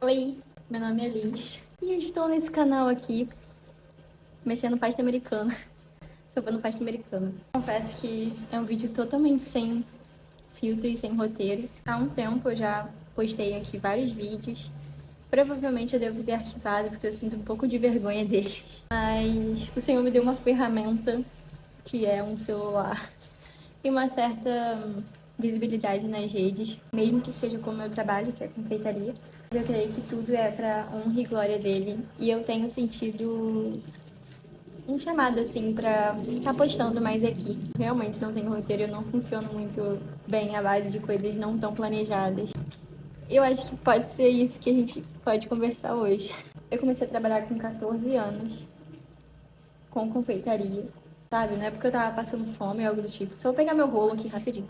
Oi, meu nome é Liz e eu estou nesse canal aqui mexendo pasta americana, sovando pasta americana. Confesso que é um vídeo totalmente sem filtro e sem roteiro. Há um tempo eu já postei aqui vários vídeos. Provavelmente eu devo ter arquivado porque eu sinto um pouco de vergonha deles. Mas o Senhor me deu uma ferramenta que é um celular e uma certa visibilidade nas redes, mesmo que seja com o meu trabalho, que é confeitaria. Eu creio que tudo é para honra e glória dele, e eu tenho sentido um chamado assim para estar postando mais aqui. Realmente não tenho roteiro, eu não funciono muito bem à base de coisas não tão planejadas. Eu acho que pode ser isso que a gente pode conversar hoje. Eu comecei a trabalhar com 14 anos com confeitaria, sabe? Não é porque eu tava passando fome ou algo do tipo. Só vou pegar meu rolo aqui rapidinho.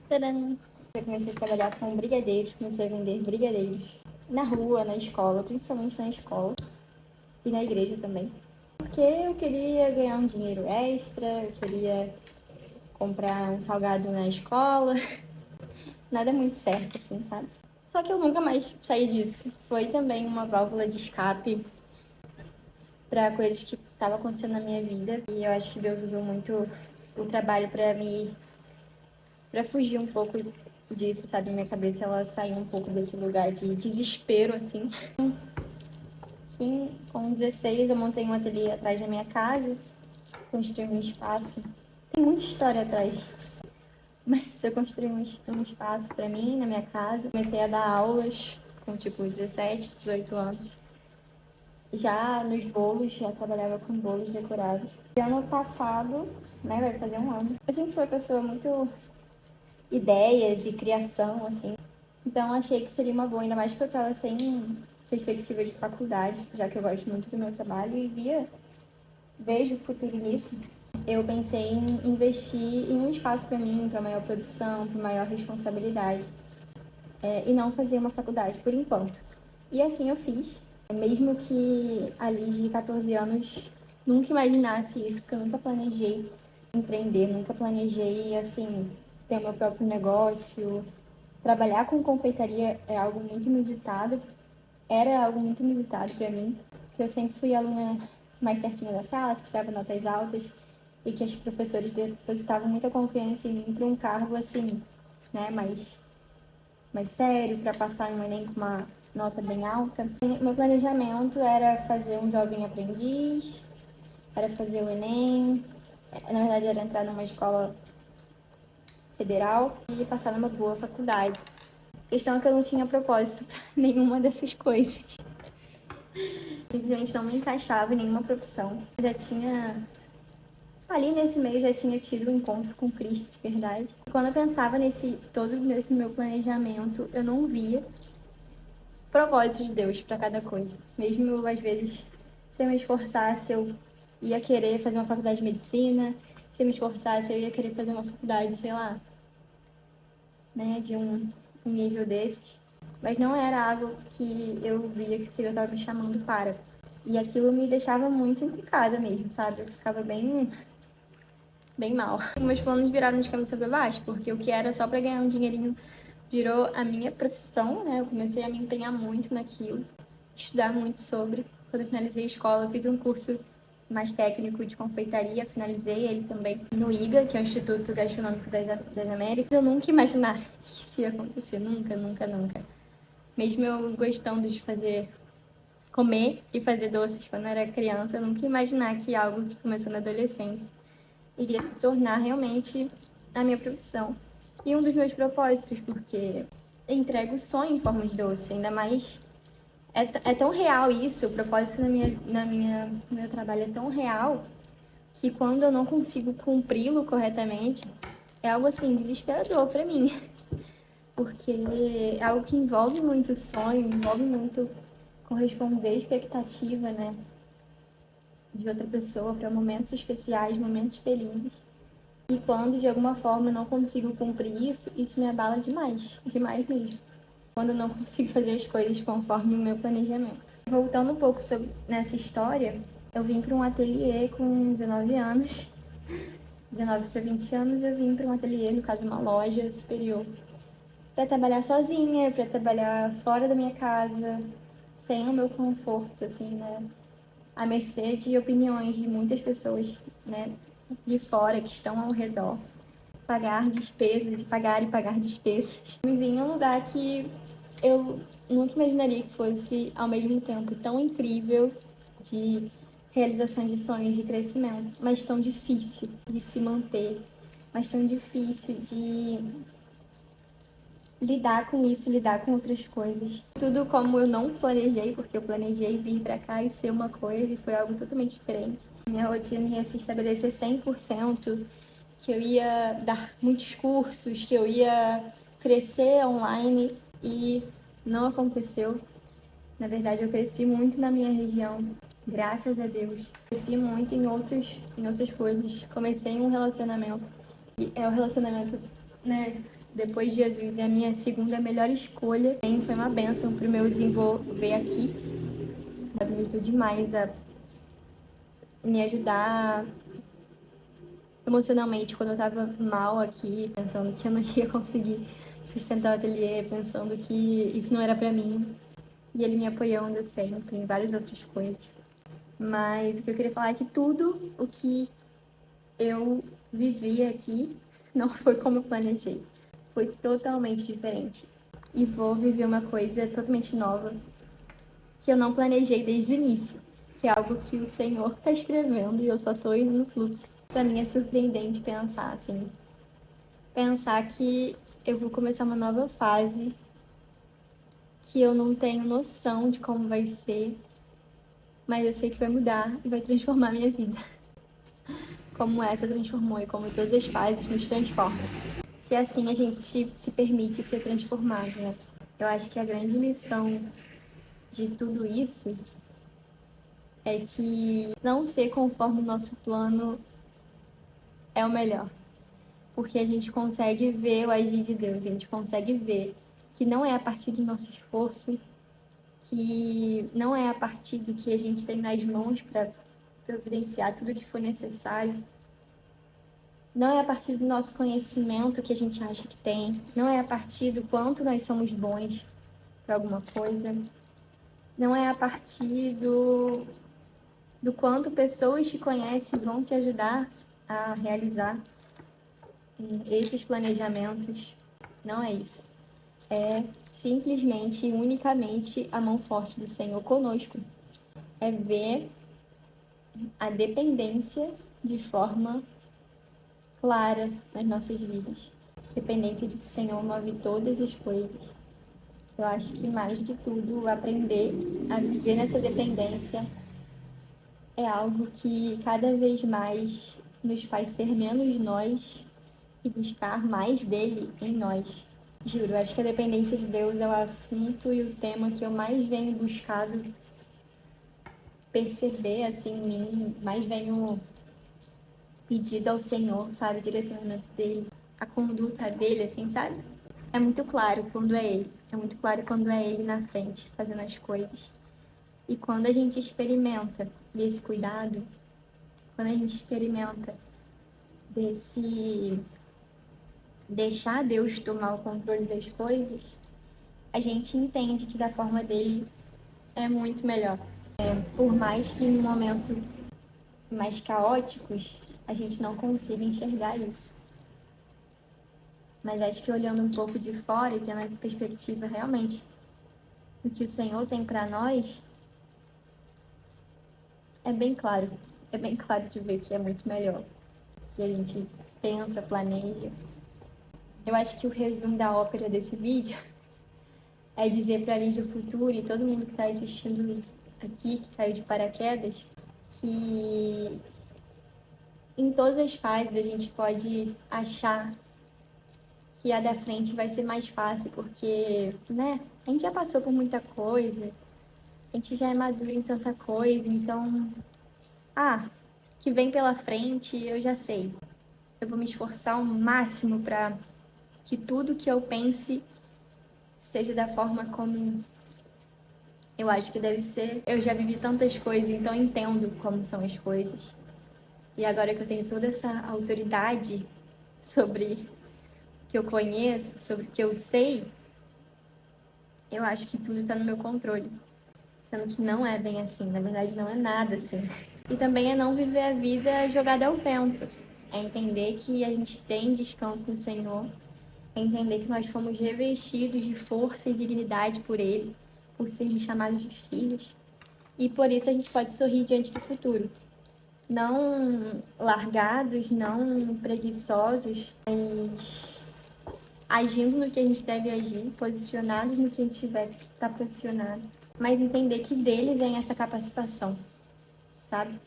Tadã! Eu comecei a trabalhar com brigadeiros, comecei a vender brigadeiros na rua, na escola, principalmente na escola e na igreja também. Porque eu queria ganhar um dinheiro extra, eu queria comprar um salgado na escola, nada muito certo assim, sabe? Só que eu nunca mais saí disso. Foi também uma válvula de escape para coisas que estavam acontecendo na minha vida. E eu acho que Deus usou muito o trabalho para fugir um pouco disso, sabe? Minha cabeça ela saiu um pouco desse lugar de desespero assim. Sim, com 16 eu montei um ateliê atrás da minha casa, construí um espaço. Tem muita história atrás, mas eu construí um espaço para mim na minha casa. Comecei a dar aulas com tipo 17, 18 anos. Já nos bolos, já trabalhava com bolos decorados. E ano passado, né, vai fazer um ano. Eu sempre fui uma pessoa muito ideias e criação, assim. Então achei que seria uma boa, ainda mais que eu tava sem perspectiva de faculdade, já que eu gosto muito do meu trabalho e vejo o futuro nisso. Eu pensei em investir em um espaço para mim, para maior produção, para maior responsabilidade, e não fazer uma faculdade por enquanto. E assim eu fiz, mesmo que ali de 14 anos nunca imaginasse isso, porque eu nunca planejei empreender, nunca planejei assim ter meu próprio negócio. Trabalhar com confeitaria é algo muito inusitado, era algo muito inusitado para mim, porque eu sempre fui aluna mais certinha da sala, que tirava notas altas e que os professores depositavam muita confiança em mim para um cargo assim, né, mais sério, para passar em um Enem com uma nota bem alta. Meu planejamento era fazer um jovem aprendiz, era fazer o Enem, na verdade era entrar numa escola federal e passar numa boa faculdade. A questão é que eu não tinha propósito para nenhuma dessas coisas. Simplesmente não me encaixava em nenhuma profissão. Já tinha ali nesse meio já tinha tido um encontro com Cristo de verdade. E quando eu pensava nesse meu planejamento, eu não via propósitos de Deus para cada coisa. Mesmo às vezes, se eu me esforçasse, eu ia querer fazer uma faculdade de medicina. Se eu me esforçasse, eu ia querer fazer uma faculdade, sei lá, né, de um nível desses. Mas não era algo que eu via que o Senhor estava me chamando para. E aquilo me deixava muito implicada mesmo, sabe? Eu ficava bem mal. Meus planos viraram de cabeça para baixo, porque o que era só para ganhar um dinheirinho virou a minha profissão, né? Eu comecei a me empenhar muito naquilo, estudar muito sobre. Quando eu finalizei a escola, eu fiz um curso mais técnico de confeitaria, finalizei ele também no IGA, que é o Instituto Gastronômico das Américas. Eu nunca imaginava que isso ia acontecer, nunca, nunca, nunca. Mesmo eu gostando de comer e fazer doces quando eu era criança, eu nunca ia imaginar que algo que começou na adolescência iria se tornar realmente a minha profissão. E um dos meus propósitos, porque eu entrego sonho em forma de doce, ainda mais é tão real isso, o propósito no meu trabalho é tão real que quando eu não consigo cumpri-lo corretamente, é algo assim desesperador para mim, porque é algo que envolve muito sonho, envolve muito corresponder à expectativa, né, de outra pessoa para momentos especiais, momentos felizes. E quando de alguma forma eu não consigo cumprir isso, isso me abala demais, demais mesmo. Quando eu não consigo fazer as coisas conforme o meu planejamento. Voltando um pouco nessa história, eu vim para um ateliê com 19 anos, 19 para 20 anos, eu vim para um ateliê, no caso uma loja superior, para trabalhar sozinha, para trabalhar fora da minha casa, sem o meu conforto, assim, né? À mercê de opiniões de muitas pessoas, né, de fora que estão ao redor. Pagar despesas, pagar e pagar despesas. Me vim em um lugar que eu nunca imaginaria que fosse, ao mesmo tempo, tão incrível de realização de sonhos, de crescimento, mas tão difícil de se manter, mas tão difícil de lidar com isso, lidar com outras coisas. Tudo como eu não planejei, porque eu planejei vir pra cá e ser uma coisa e foi algo totalmente diferente. Minha rotina ia se estabelecer 100%, que eu ia dar muitos cursos, que eu ia crescer online e não aconteceu. Na verdade, eu cresci muito na minha região, graças a Deus. Cresci muito em outras coisas. Comecei um relacionamento e é o relacionamento, né? Depois de Jesus, é a minha segunda melhor escolha. Foi uma bênção pro meu desenvolver aqui. Me ajudou demais a me ajudar emocionalmente quando eu tava mal aqui, pensando que eu não ia conseguir sustentar o ateliê, pensando que isso não era pra mim. E ele me apoiando sempre em várias outras coisas. Mas o que eu queria falar é que tudo o que eu vivi aqui não foi como eu planejei. Foi totalmente diferente. E vou viver uma coisa totalmente nova que eu não planejei desde o início. Que é algo que o Senhor está escrevendo e eu só tô indo no fluxo. Pra mim é surpreendente pensar assim. Pensar que eu vou começar uma nova fase que eu não tenho noção de como vai ser, mas eu sei que vai mudar e vai transformar minha vida. Como essa transformou e como todas as fases nos transformam. Se assim a gente se permite ser transformado, né? Eu acho que a grande lição de tudo isso é que não ser conforme o nosso plano é o melhor. Porque a gente consegue ver o agir de Deus, a gente consegue ver que não é a partir do nosso esforço, que não é a partir do que a gente tem nas mãos para providenciar tudo o que for necessário. Não é a partir do nosso conhecimento que a gente acha que tem. Não é a partir do quanto nós somos bons para alguma coisa. Não é a partir do quanto pessoas te conhecem e vão te ajudar a realizar esses planejamentos. Não é isso. É simplesmente e unicamente a mão forte do Senhor conosco. É ver a dependência de forma clara nas nossas vidas. Dependência de que o Senhor move todas as coisas. Eu acho que mais do que tudo, aprender a viver nessa dependência é algo que cada vez mais nos faz ser menos nós e buscar mais dele em nós. Juro, acho que a dependência de Deus é o assunto e o tema que eu mais venho buscado perceber assim em mim, mais venho pedido ao Senhor, sabe, o direcionamento dele, a conduta dele, assim, sabe? É muito claro quando é ele, é muito claro quando é ele na frente, fazendo as coisas. E quando a gente experimenta desse cuidado, quando a gente experimenta desse deixar Deus tomar o controle das coisas, a gente entende que da forma dele é muito melhor. Por mais que no momento mais caóticos, a gente não consiga enxergar isso. Mas acho que olhando um pouco de fora e tendo a perspectiva realmente do que o Senhor tem para nós, é bem claro. É bem claro de ver que é muito melhor. Que a gente pensa, planeja. Eu acho que o resumo da ópera desse vídeo é dizer para a Lígia Futuro e todo mundo que está assistindo aqui, que caiu de paraquedas, que em todas as fases a gente pode achar que a da frente vai ser mais fácil, porque, né, a gente já passou por muita coisa, a gente já é maduro em tanta coisa, então, que vem pela frente eu já sei. Eu vou me esforçar ao máximo para que tudo que eu pense seja da forma como eu acho que deve ser. Eu já vivi tantas coisas, então eu entendo como são as coisas. E agora que eu tenho toda essa autoridade sobre o que eu conheço, sobre o que eu sei, eu acho que tudo tá no meu controle. Sendo que não é bem assim, na verdade não é nada assim. E também é não viver a vida jogada ao vento. É entender que a gente tem descanso no Senhor. É entender que nós fomos revestidos de força e dignidade por Ele, por sermos chamados de filhos. E por isso a gente pode sorrir diante do futuro. Não largados, não preguiçosos, mas agindo no que a gente deve agir, posicionados no que a gente tiver que estar posicionado. Mas entender que dele vem essa capacitação, sabe?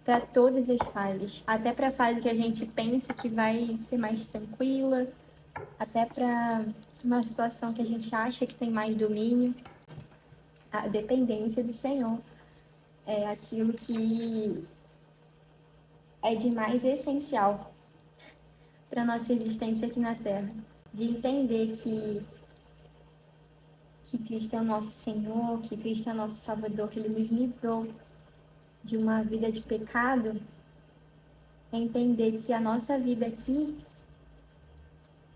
Para todas as fases. Até para a fase que a gente pensa que vai ser mais tranquila, até para uma situação que a gente acha que tem mais domínio. A dependência do Senhor é aquilo que é de mais essencial para nossa existência aqui na Terra. De entender que Cristo é o nosso Senhor, que Cristo é o nosso Salvador, que Ele nos livrou de uma vida de pecado, é entender que a nossa vida aqui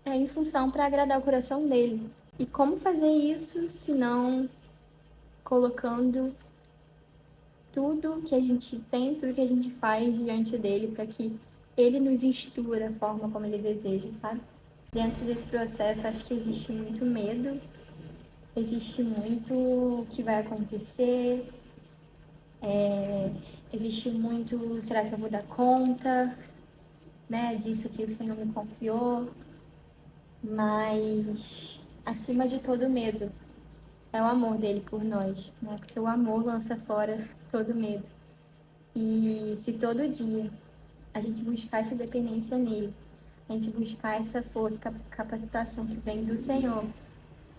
é em função para agradar o coração dele. E como fazer isso se não colocando tudo que a gente tem, tudo que a gente faz diante dele, para que ele nos instrua da forma como ele deseja, sabe? Dentro desse processo, acho que existe muito medo, existe muito o que vai acontecer, existe muito, será que eu vou dar conta, né, disso que o Senhor me confiou? Mas, acima de todo medo, é o amor dele por nós, né? Porque o amor lança fora todo medo. E se todo dia a gente buscar essa dependência nele, a gente buscar essa força, capacitação que vem do Senhor,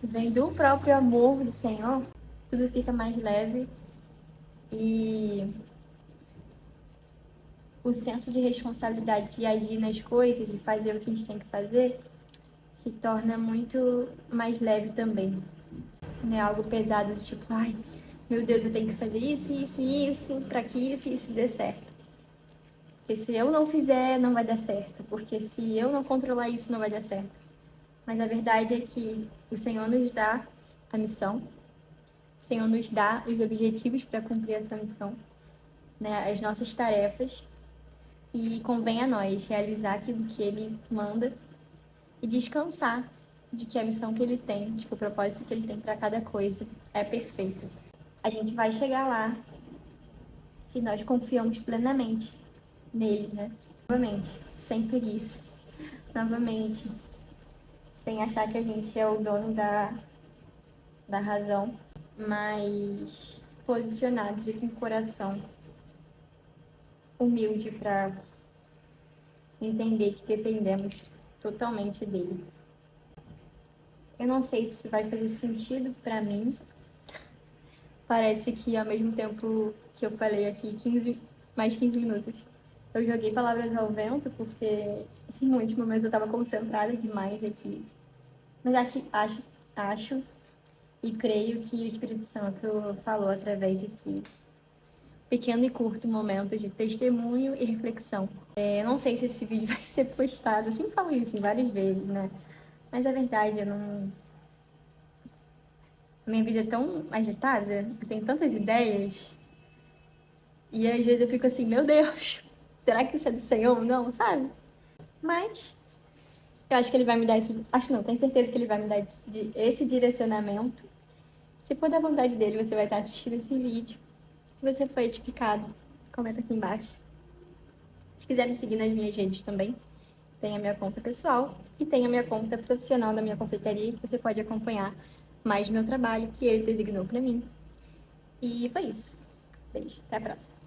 que vem do próprio amor do Senhor, tudo fica mais leve e o senso de responsabilidade de agir nas coisas, de fazer o que a gente tem que fazer, se torna muito mais leve também. Não é algo pesado, tipo, ai, meu Deus, eu tenho que fazer isso, isso e isso, para que isso e isso dê certo. Porque se eu não fizer, não vai dar certo. Porque se eu não controlar isso, não vai dar certo. Mas a verdade é que o Senhor nos dá a missão, o Senhor nos dá os objetivos para cumprir essa missão, né, as nossas tarefas, e convém a nós realizar aquilo que Ele manda e descansar de que a missão que Ele tem, de que o propósito que Ele tem para cada coisa é perfeito. A gente vai chegar lá se nós confiamos plenamente nele, né? Novamente, sem preguiça. Novamente, sem achar que a gente é o dono da razão, mas posicionados e com o coração humilde para entender que dependemos totalmente dele. Eu não sei se vai fazer sentido para mim. Parece que ao mesmo tempo que eu falei aqui mais 15 minutos, eu joguei palavras ao vento, porque em muitos momentos eu estava concentrada demais aqui. Mas aqui acho e creio que o Espírito Santo falou através desse pequeno e curto momento de testemunho e reflexão. Eu não sei se esse vídeo vai ser postado, eu sempre falo isso várias vezes, né? Mas é verdade, eu não... Minha vida é tão agitada, eu tenho tantas ideias, e às vezes eu fico assim, meu Deus, será que isso é do Senhor ou não, sabe? Mas eu acho que ele vai me dar esse... Acho não, tenho certeza que ele vai me dar esse direcionamento. Se for da vontade dele, você vai estar assistindo esse vídeo. Se você foi edificado, comenta aqui embaixo. Se quiser me seguir nas minhas redes também, tem a minha conta pessoal e tem a minha conta profissional da minha confeitaria, que você pode acompanhar mais do meu trabalho, que ele designou para mim. E foi isso. Beijo, até a próxima.